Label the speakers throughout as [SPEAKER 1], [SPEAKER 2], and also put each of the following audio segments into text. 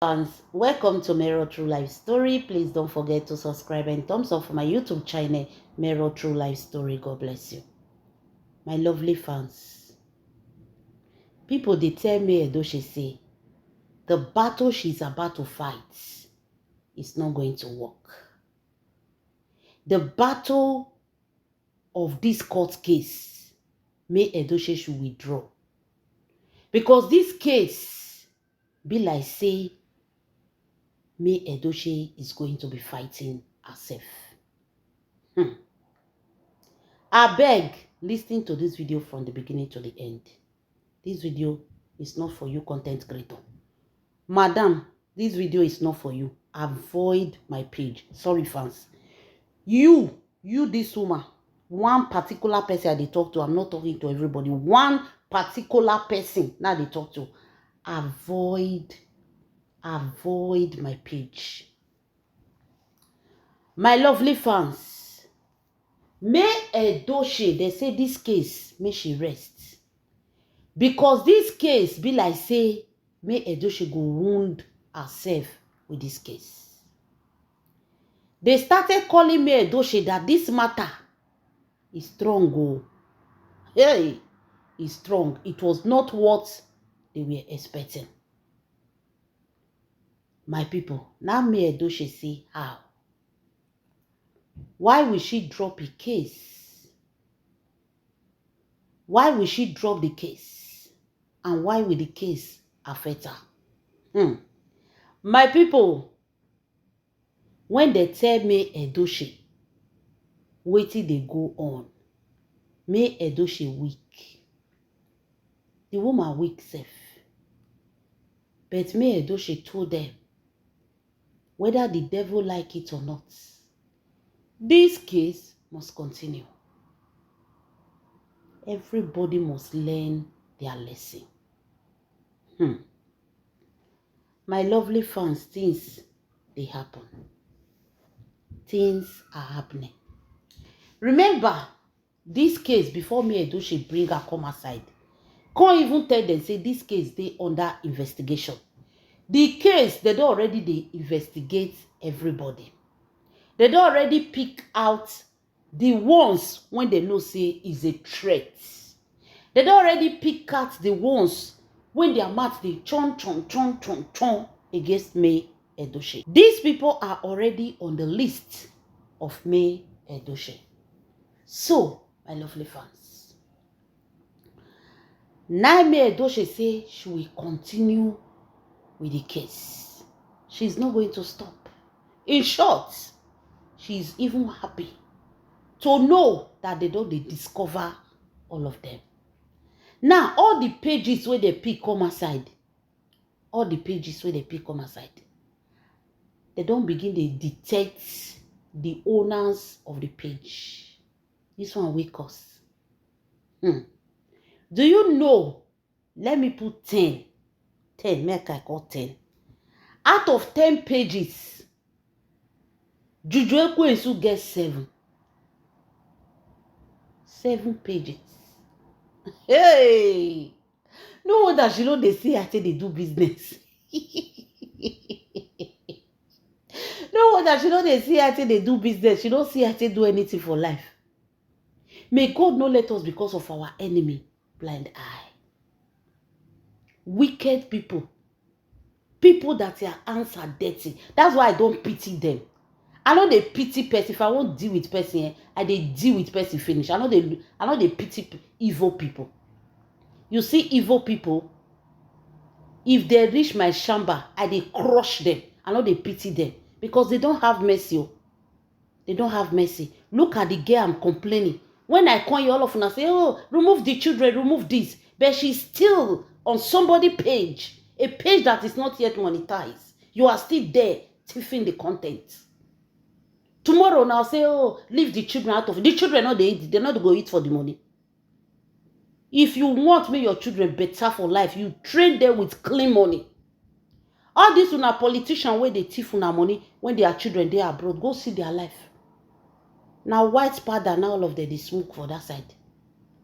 [SPEAKER 1] Fans, welcome to Mero True Life Story. Please don't forget to subscribe and thumbs up for my YouTube channel, Mero True Life Story. God bless you. My lovely fans, people they tell me Edochie say the battle she's about to fight is not going to work. The battle of this court case may Edochie should withdraw. Because this case be like say May Edochie is going to be fighting herself. I beg, listen to this video from the beginning to the end. This video is not for you, content creator. Madam, this video is not for you. Avoid my page. Sorry, fans. You, this woman, one particular person they talk to. I'm not talking to everybody. One particular person now they talk to. Avoid my page. My lovely fans, may Edochie, they say this case, may she rest. Because this case be like say, may Edochie go wound herself with this case. They started calling me Edochie that this matter is strong. Oh. Hey, it's strong. It was not what they were expecting. My people, now me Edochie say how. Why will she drop a case? Why will she drop the case? And why will the case affect her? My people, when they tell me Edochie, wetin they go on, me Edochie weak. The woman weak self. But me Edochie told them, whether the devil like it or not, this case must continue. Everybody must learn their lesson. My lovely fans, things they happen. Things are happening. Remember, this case before me Edochie bring her come aside. Can't even tell them say this case they under investigation. The case they don't already they investigate everybody. They don't already pick out the ones when they know say is a threat. They don't already pick out the ones when their mouth they chon against me Edochie. These people are already on the list of me Edochie. So, my lovely fans, now me Edochie say she will continue with the case. She's not going to stop. In short, she's even happy to know that they discover all of them. Now, all the pages where they pick come aside, they don't begin to detect the owners of the page. This one wake us. Do you know? Let me put 10. 10, make I call 10. Out of 10 pages, Juju Ekwensu gets 7. 7 pages. Hey! No wonder she know they see how they do business. No wonder she know they see how they do business. She don't see how they do anything for life. May God not let us because of our enemy, blind eye. Wicked people. People that their hands are dirty. That's why I don't pity them. I know they pity person. If I won't deal with person, I they deal with person finish. I know they pity evil people. You see evil people, if they reach my chamber, I they crush them. I know they pity them because they don't have mercy. They don't have mercy. Look at the girl I'm complaining. When I call you all of them, I say, oh, remove the children, remove this. But she's still on somebody's page. A page that is not yet monetized. You are still there, tiffing the content. Tomorrow now say, oh, leave the children out of it. The children not they eat, they're not go eat for the money. If you want me your children better for life, you train them with clean money. All these una politicians where they thief una money when their children they abroad, go see their life. Now white powder, now all of them they smoke for that side.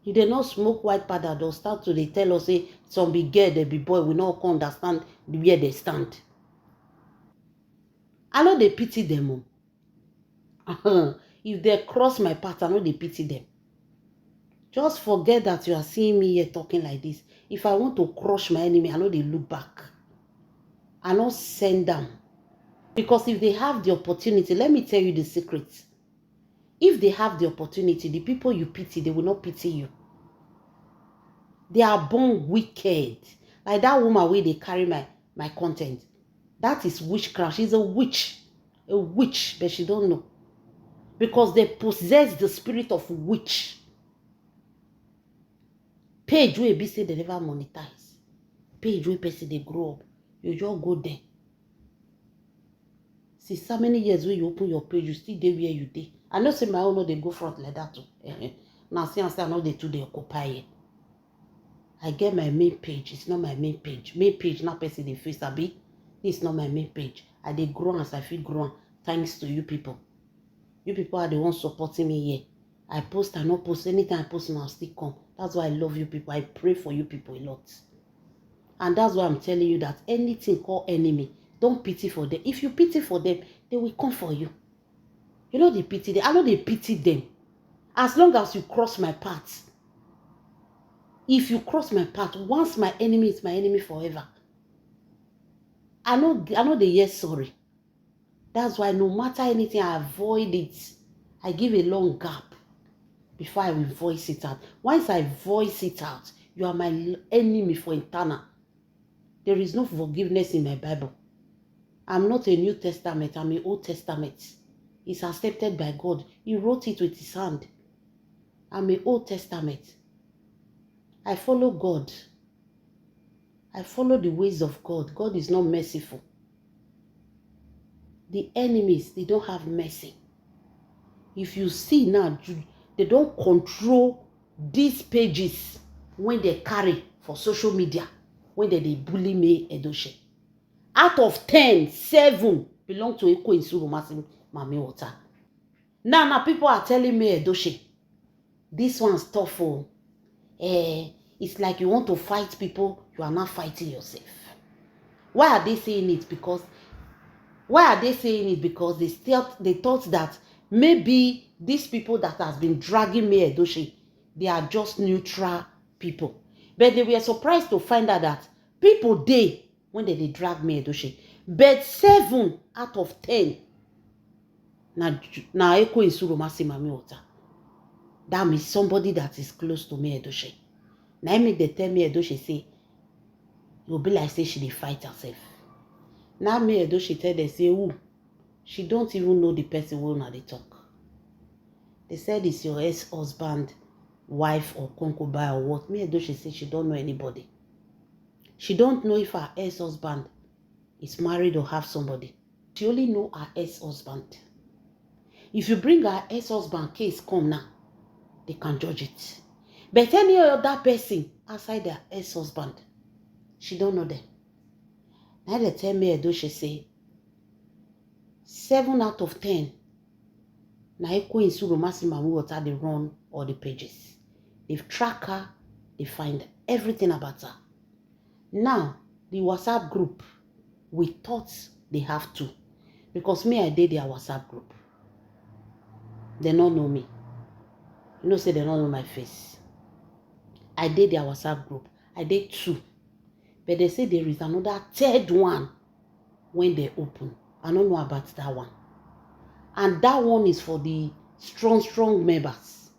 [SPEAKER 1] If they not smoke white powder, they'll start to they tell us say some big girl, they be boy, we not understand where they stand. I know they pity them. If they cross my path, I know they pity them. Just forget that you are seeing me here talking like this. If I want to crush my enemy, I know they look back. I don't send them. Because if they have the opportunity, let me tell you the secret. If they have the opportunity, the people you pity, they will not pity you. They are born wicked. Like that woman where they carry my content. That is witchcraft. She's a witch. A witch, but she don't know. Because they possess the spirit of witch. Page where be say they never monetize. Page where person they grow up. You just go there. See, so many years when you open your page, you still there where you dey. I know say my own no they go front like that too. Now see I know they too they occupy. I get my main page. It's not my main page. Main page not person the face abi. This is not my main page. I dey grow as I feel grown. Thanks to you people. You people are the ones supporting me here. I post and not post. Anytime I post, I'll still come. That's why I love you people. I pray for you people a lot. And that's why I'm telling you that anything called enemy, don't pity for them. If you pity for them, they will come for you. You know they pity them. I know they pity them. As long as you cross my path. If you cross my path, once my enemy is my enemy forever. I know they hear sorry. That's why no matter anything, I avoid it. I give a long gap before I will voice it out. Once I voice it out, you are my enemy for eternal. There is no forgiveness in my Bible. I'm not a New Testament. I'm an Old Testament. It's accepted by God. He wrote it with his hand. I'm an Old Testament. I follow God. I follow the ways of God. God is not merciful. The enemies, they don't have mercy. If you see now, they don't control these pages when they carry for social media, when they bully me, Edochie. Out of 10, 7 belong to Eko Insuru Mami Water. Now people are telling me, Edochie, this one's tough. It's like you want to fight people, you are not fighting yourself. Why are they saying it? Because they thought that maybe these people that has been dragging me Edochie, they are just neutral people. But they were surprised to find out that people they when they drag me Edochie. But 7 out of 10 na Eko Insuru Mami Water. That means somebody that is close to me Edochie. Now make they tell me Edochie say, you'll be like say she dey fight herself. Now me Edochie tell them say, ooh, she don't even know the person who now they talk. They said it's your ex-husband, wife or concubine or what. Me Edochie say she don't know anybody. She don't know if her ex-husband is married or have somebody. She only know her ex-husband. If you bring her ex-husband case come now, they can judge it. But any other person outside their ex-husband, she don't know them. Now they tell me Edochie say 7 out of 10 na Eko Insuru Mami Water they run all the pages. They've tracked her, they find everything about her. Now the WhatsApp group, we thought they have to. Because me, I did their WhatsApp group. They don't know me. You know, say they don't know my face. I did their WhatsApp group. I did 2. But they say there is another 3rd one when they open. I don't know about that one. And that one is for the strong members.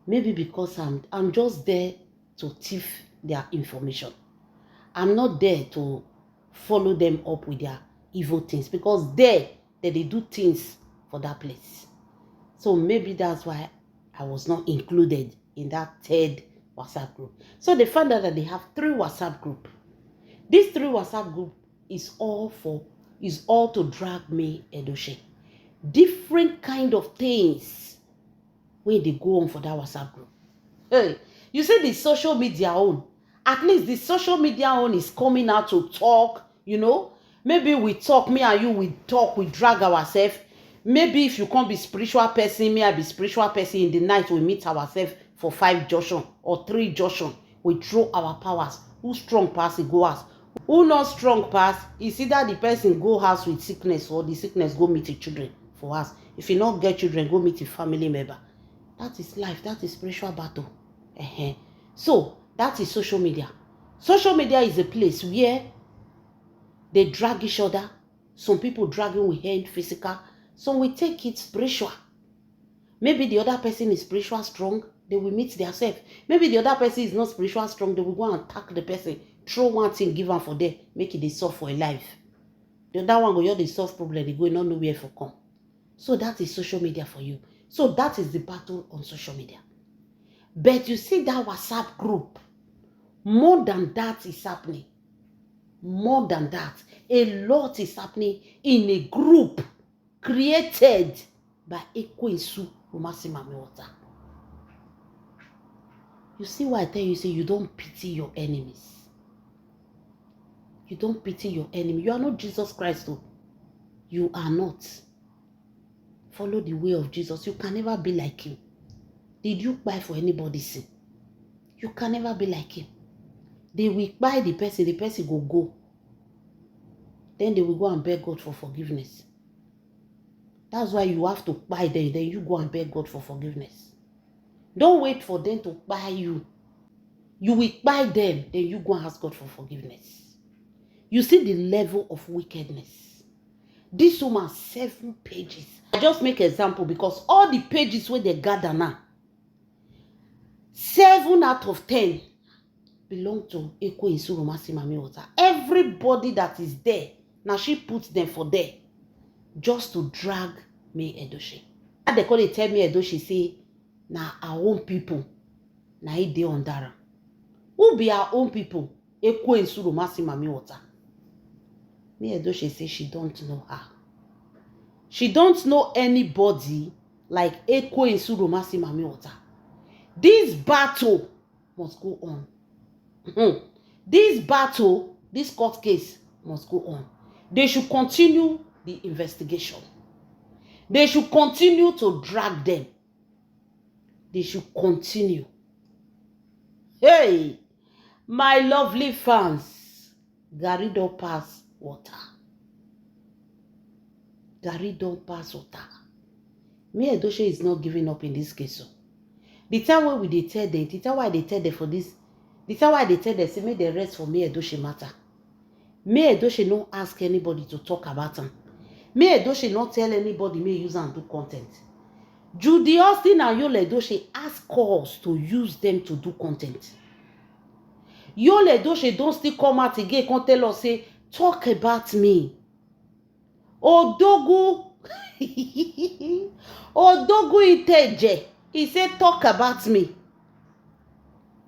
[SPEAKER 1] Maybe because I'm just there to thief their information. I'm not there to follow them up with their evil things. Because they do things for that place. So maybe that's why I was not included in that 3rd WhatsApp group. So they found out that they have 3 WhatsApp group. These 3 WhatsApp group is all to drag me Edochie. Different kind of things where they go on for that WhatsApp group. Hey, you see the social media own. At least the social media own is coming out to talk, you know. Maybe we talk, me and you, we talk, we drag ourselves. Maybe if you can't be spiritual person, me I be spiritual person, in the night we meet ourselves for 5 junction or 3 junction. We throw our powers. Who strong pass it go us? Who not strong pass is either the person go house with sickness or the sickness go meet the children for house. If you not get children, go meet a family member. That is life. That is spiritual battle. So that is social media. Social media is a place where they drag each other. Some people dragging with hand physical. Some will take it spiritual. Maybe the other person is spiritual strong, they will meet themselves. Maybe the other person is not spiritual strong, they will go and attack the person, throw one thing, give am for them, make it dey solve for a life. The other one go just dey solve problem, they go not know where for come. So that is social media for you. So that is the battle on social media. But you see that WhatsApp group, more than that is happening. More than that, a lot is happening in a group created by Ekwensu Umasi Mamiwota. You see why I tell you, say you don't pity your enemies. You don't pity your enemy. You are not Jesus Christ, though. You are not. Follow the way of Jesus. You can never be like him. Did you buy for anybody's sin? You can never be like him. They will buy the person will go. Then they will go and beg God for forgiveness. That's why you have to buy them, then you go and beg God for forgiveness. Don't wait for them to buy you. You will buy them, then you go and ask God for forgiveness. You see the level of wickedness. This woman, 7 pages. I just make an example because all the pages where they gather now, 7 out of 10 belong to Ekwensu Umasi Mamiwota. Everybody that is there, now she puts them for there just to drag May Edochie. And they call it tell May Edochie say, na our own people, na it dey under am. Who be our own people? Ekwensu Umasi Mamiwota. May Edochie say she don't know her. She don't know anybody like Ekwensu Umasi Mamiwota. This battle must go on. This battle, this court case must go on. They should continue the investigation. They should continue to drag them. They should continue. Hey, my lovely fans, Garri don pass water. Garri don pass water. May Edochie is not giving up in this case. So. The time when we dey tell them, the time why they tell them for this, the time why they tell them, say make they rest for May Edochie matter. May Edochie no ask anybody to talk about him. May Edochie not tell anybody may use and do content. Judy Austin and Yul Edochie ask us to use them to do content. Yul Edochie don't still come out again, come tell us, say, talk about me. Odogu, Odogu Iteje, he said, talk about me.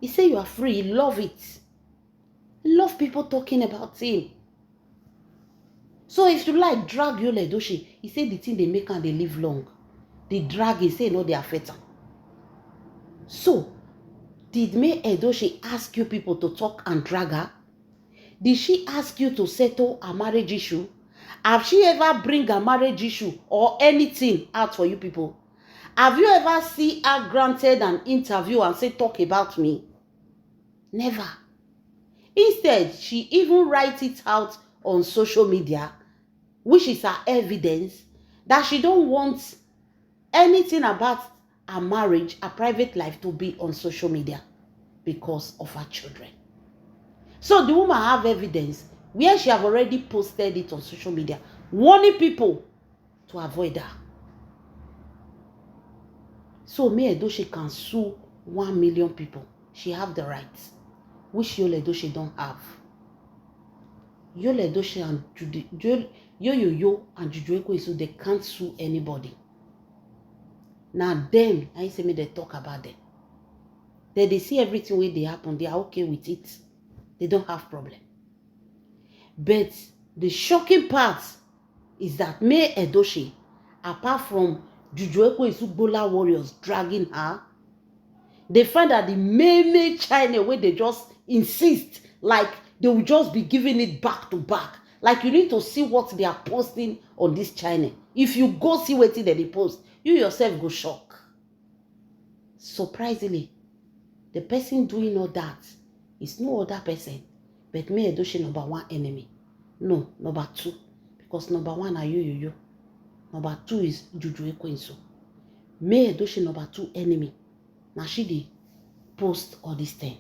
[SPEAKER 1] He said, you are free, he love it. He love people talking about him. So if you like drag Yul Edochie, he said the thing they make and they live long. The drag, he say, no, they affect them. So, did May Edochie ask you people to talk and drag her? Did she ask you to settle a marriage issue? Have she ever bring a marriage issue or anything out for you people? Have you ever seen her granted an interview and say, talk about me? Never. Instead, she even write it out on social media, which is her evidence that she don't want anything about her marriage, her private life to be on social media because of her children. So the woman have evidence where she have already posted it on social media, warning people to avoid her. So May Edochie can sue 1 million people. She have the rights, which Yul Edochie don't have. Yul Edochie and Yo and Juju Ekwensu, they can't sue anybody. Now them, I say me they talk about them. They see everything where they happen, they are okay with it. They don't have problem. But the shocking part is that May Edochie, apart from Juju Ekwensu Bola warriors dragging her, they find that the main channel where they just insist, like they will just be giving it back to back. Like you need to see what they are posting on this channel. If you go see what they post, you yourself go shock. Surprisingly, the person doing all that is no other person But me Edochie number one enemy. No, number two. Because number one are you. Number two is Juju Ekwensu. Me Edochie number two enemy. Now she dey post all this thing.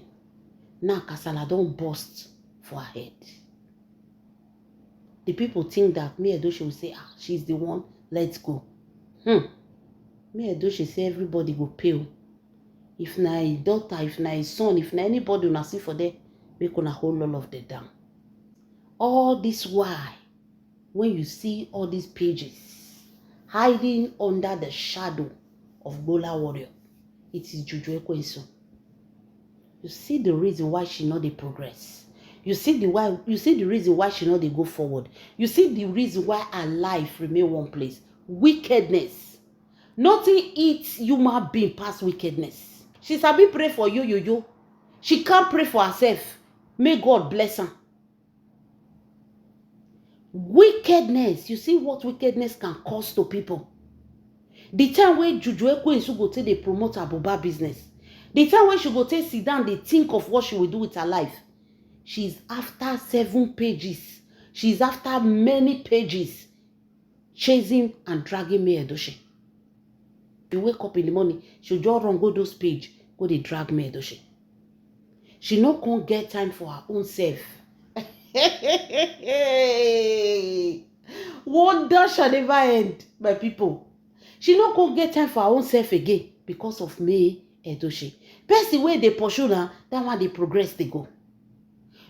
[SPEAKER 1] Now Kasala don't burst for her head. The people think that me Edochie will say, she's the one, let's go. Me Edochie say everybody go pay. If na a daughter, if na a son, if na anybody una see for there, make una hold all of them down. All this why, when you see all these pages hiding under the shadow of Gbola Warrior, it is Juju Ekwensu. You see the reason why she not dey progress. You see the reason why she not dey go forward. You see the reason why her life remain one place. Wickedness. Nothing eats human being past wickedness. She sabi pray for you. She can't pray for herself. May God bless her. Wickedness. You see what wickedness can cause to people. The time when Juju Ekwensu go take dey promote her boba business. The time when she go take sit down, they think of what she will do with her life. She's after 7 pages. She's after many pages. Chasing and dragging me Edochie. You wake up in the morning, she'll just run, go those page, go they drag me Edochie. She not gonna get time for her own self. Wonder shall never end, my people. She not gonna get time for her own self again because of me Edochie. Person where they pursue now, that one they progress, they go.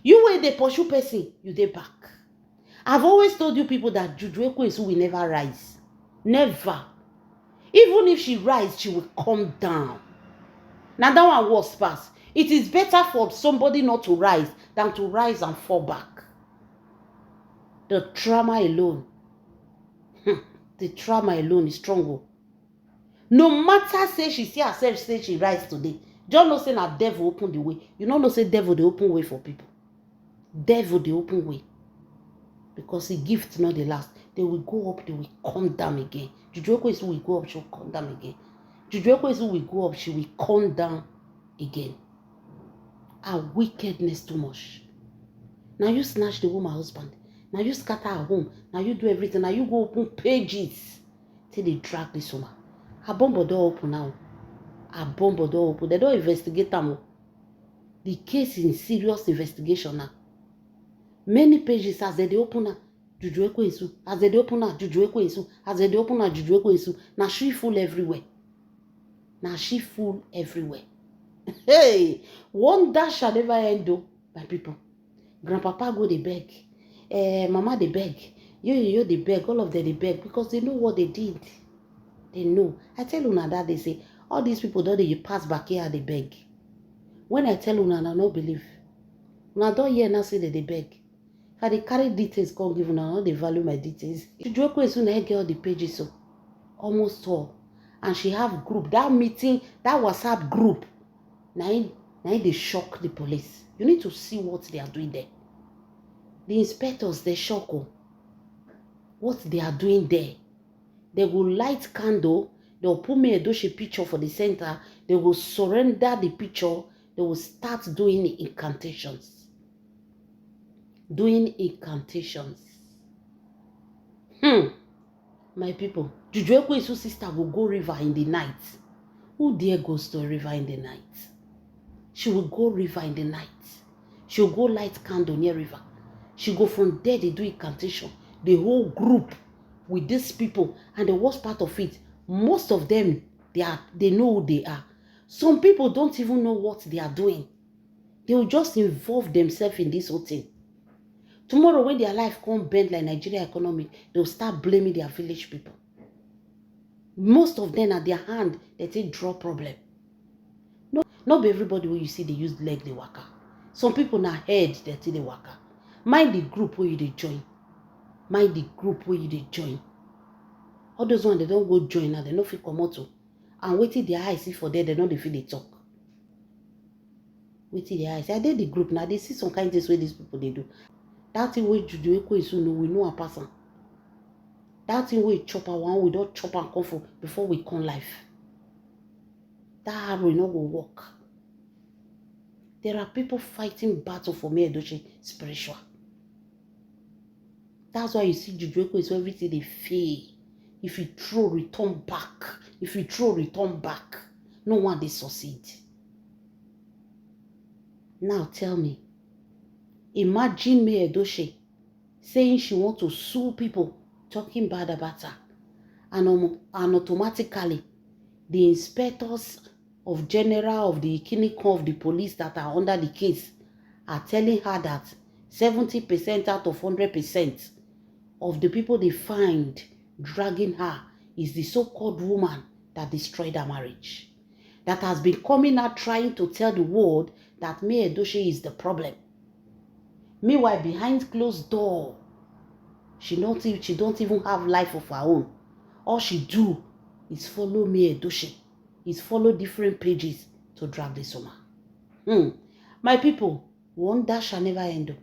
[SPEAKER 1] You where they pursue person, you they back. I've always told you people that Juju Ekwensu will never rise. Never. Even if she rise, she will come down. Now that one was past. It is better for somebody not to rise than to rise and fall back. The trauma alone. The trauma alone is stronger. No matter say she see herself say she rise today. Just know say na devil open the way. You don't know say devil they open way for people. Devil they open way. Because the gift not the last. They will go up, they will come down again. Juju Ekwensu will go up, she will come down again. Juju Ekwensu will go up, she will come down again. Her wickedness too much. Now you snatch the woman husband. Now you scatter her home. Now you do everything. Now you go open pages till they drag this woman. Her bomb door open now. Her bomb door open. They don't investigate them. The case is in serious investigation now. Many pages as they open now. Juju Ekwensu. As they open now, Juju Ekwensu. As they open now, Juju Ekwensu. Now she full everywhere. Now she full everywhere. Hey, wonder shall never end though, my people. Grandpapa go they beg. Mama they beg. You they beg. All of them they beg because they know what they did. They know. I tell Una that they say all these people don't they pass back here they beg. When I tell Una, I no believe. Una don't hear now say that they beg. If they carry details, can't give Una, they value my details. Juju Ekwensu na get all the pages so, almost all, and she have group. That meeting, that WhatsApp group. Now they shock the police. You need to see what they are doing there. The inspectors, they shock what they are doing there. They will light candle. They will put me Edochie picture for the center. They will surrender the picture. They will start doing incantations. Doing incantations. My people, Juju Ekwensu's sister will go river in the night. Who dare goes to a river in the night? She will go river in the night. She will go light candle near river. She go from there, they do incantation. The whole group with these people. And the worst part of it, most of them, they know who they are. Some people don't even know what they are doing. They will just involve themselves in this whole thing. Tomorrow, when their life can't bend like Nigeria economy, they'll start blaming their village people. Most of them at their hand, they take draw problem. Not be everybody where you see they use leg they waka. Some people na head they take they waka. Mind the group where you they join. Mind the group where you they join. All those ones they don't go join now, they don't feel come. And waiting their eyes see for there, they don't feel they talk. Waiting their eyes. I did the group now, they see some kind of things where these people they do. That thing where Juju Ekwensu know, we know a person. That thing where chop our one, we don't chop and come for before we come life. That arrow no go work. There are people fighting battle for May Edochie spiritual. That's why you see Juju Eko is everything they fail. If you throw, return back. If you throw, return back. No one they succeed. Now tell me, imagine May Edochie saying she wants to sue people talking bad about her, and automatically the inspectors of general of the Ikinikon of the police that are under the case are telling her that 70% out of 100% of the people they find dragging her is the so-called woman that destroyed her marriage, that has been coming out trying to tell the world that May Edochie is the problem. Meanwhile, behind closed door, she don't even have life of her own. All she do is follow May Edochie, is follow different pages to drag this woman. My people, wonder shall never end.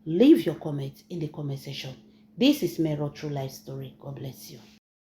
[SPEAKER 1] Leave your comments in the comment section. This is Mero True Life Story. God bless you.